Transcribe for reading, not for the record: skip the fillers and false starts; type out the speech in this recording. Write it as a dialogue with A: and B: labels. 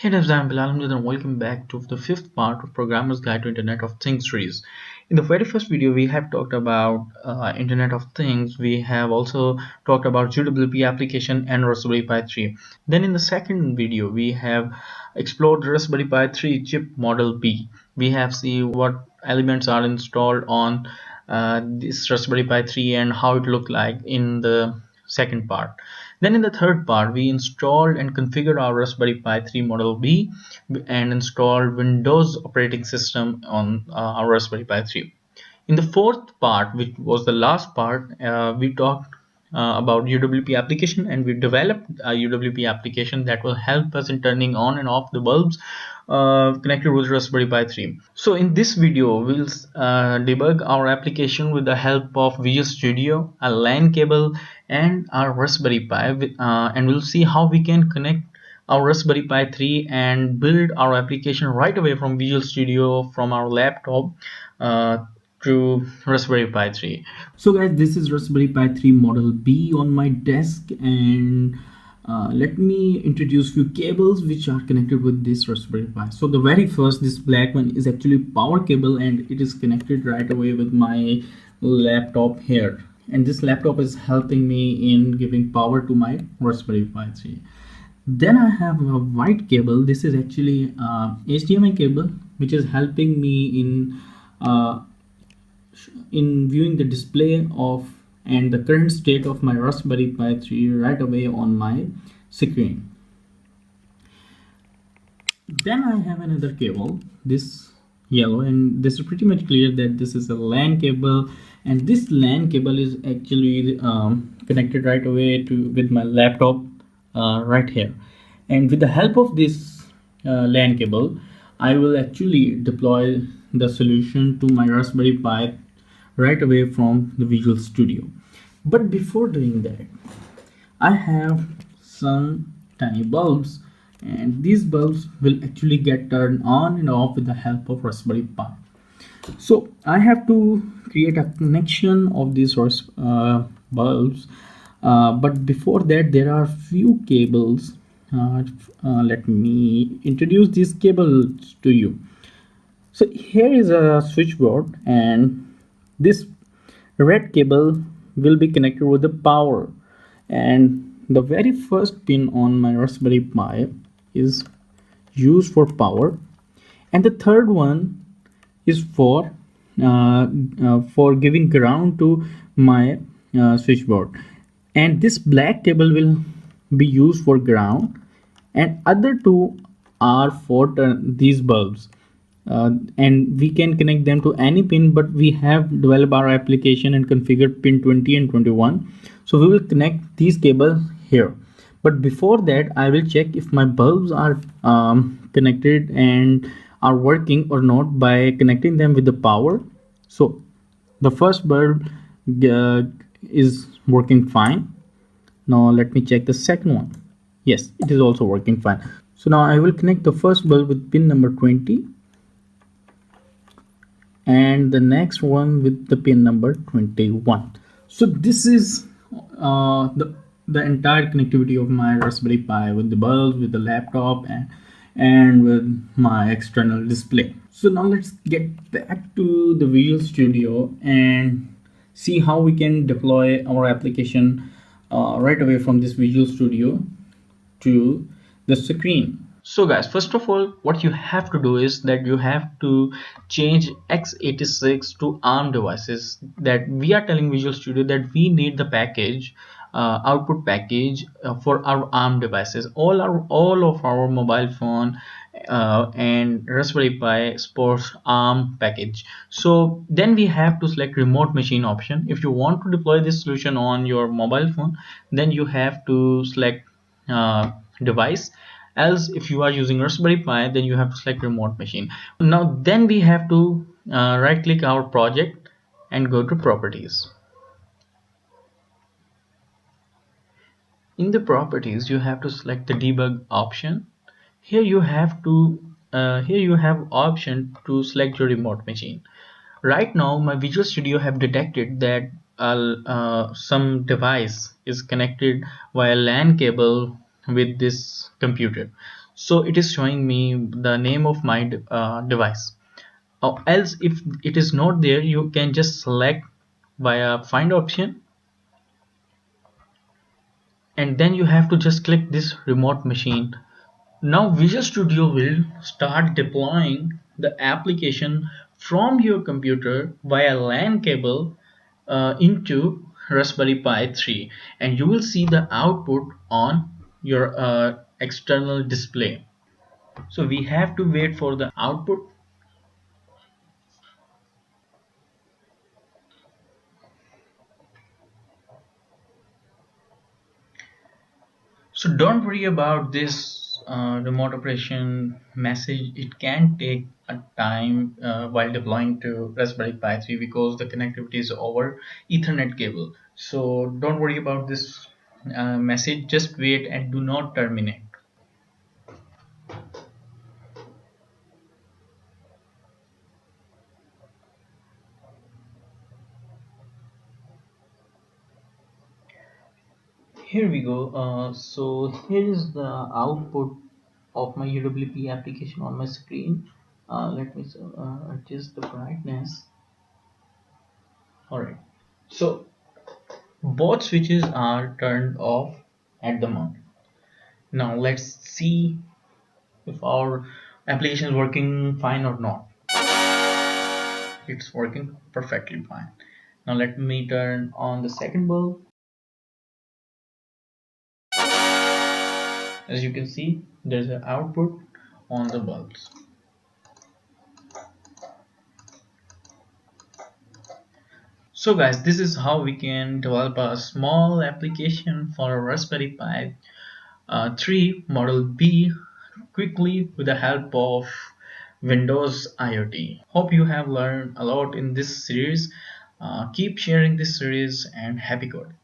A: Hey guys, I'm Bilalamjad and welcome back to the fifth part of Programmer's Guide to Internet of Things series. In the very first video, we have talked about Internet of Things. We have also talked about GWP application and Raspberry Pi 3. Then in the second video, we have explored Raspberry Pi 3 chip model B. We have seen what elements are installed on this Raspberry Pi 3 and how it looked like in the second part. Then in the third part, we installed and configured our Raspberry Pi 3 Model B and installed Windows operating system on our Raspberry Pi 3. In the fourth part, which was the last part, we talked about UWP application, and we developed a UWP application that will help us in turning on and off the bulbs connected with Raspberry Pi 3. So in this video, we'll debug our application with the help of Visual Studio, a LAN cable, and our Raspberry Pi, and we'll see how we can connect our Raspberry Pi 3 and build our application right away from Visual Studio from our laptop to Raspberry Pi 3. So guys, this is Raspberry Pi 3 Model B on my desk, and let me introduce few cables which are connected with this Raspberry Pi. So the very first, this black one, is actually power cable, and it is connected right away with my laptop here, and this laptop is helping me in giving power to my Raspberry Pi 3. Then I have a white cable. This is actually HDMI cable, which is helping me in viewing the display of and the current state of my Raspberry Pi 3 right away on my screen. Then I have another cable, this yellow, and this is pretty much clear that this is a LAN cable, and this LAN cable is actually connected right away to with my laptop right here. And with the help of this LAN cable, I will actually deploy the solution to my Raspberry Pi right away from the Visual Studio. But before doing that, I have some tiny bulbs, and these bulbs will actually get turned on and off with the help of Raspberry Pi. So I have to create a connection of these bulbs, but before that there are few cables. Let me introduce these cables to you. So here is a switchboard, and this red cable will be connected with the power, and the very first pin on my Raspberry Pi is used for power, and the third one is for giving ground to my switchboard, and this black cable will be used for ground, and other two are for these bulbs. And we can connect them to any pin, but we have developed our application and configured pin 20 and 21, so we will connect these cables here. But before that, I will check if my bulbs are connected and are working or not by connecting them with the power. So the first bulb is working fine. Now let me check the second one. Yes, it is also working fine. So now I will connect the first bulb with pin number 20 and the next one with the pin number 21. So this is the entire connectivity of my Raspberry Pi with the bulbs, with the laptop, and with my external display. So now let's get back to the Visual Studio and see how we can deploy our application right away from this Visual Studio to the screen. So guys, first of all, what you have to do is that you have to change x86 to ARM devices. That we are telling Visual Studio that we need the package, output package for our ARM devices. All of our mobile phone and Raspberry Pi supports ARM package. So then we have to select remote machine option. If you want to deploy this solution on your mobile phone, then you have to select device. Else, if you are using Raspberry Pi, then you have to select remote machine. Now then we have to right click our project and go to properties. In the properties, you have to select the debug option. Here you have option to select your remote machine. Right now my Visual Studio have detected that some device is connected via LAN cable with this computer. So it is showing me the name of my device. Or else if it is not there, you can just select via find option, and then you have to just click this remote machine. Now Visual Studio will start deploying the application from your computer via LAN cable into Raspberry Pi 3, and you will see the output on your external display. So we have to wait for the output. So don't worry about this remote operation message. It can take a time while deploying to Raspberry Pi 3 because the connectivity is over Ethernet cable. So don't worry about this message. Just wait and do not terminate. Here we go. So here is the output of my UWP application on my screen. Let me adjust the brightness. Alright. So both switches are turned off at the moment. Now let's see if our application is working fine or not. It's working perfectly fine. Now let me turn on the second bulb. As you can see, there's an output on the bulbs. So guys, this is how we can develop a small application for a Raspberry Pi 3 Model B quickly with the help of Windows-iot. Hope you have learned a lot in this series. Keep sharing this series, and happy coding.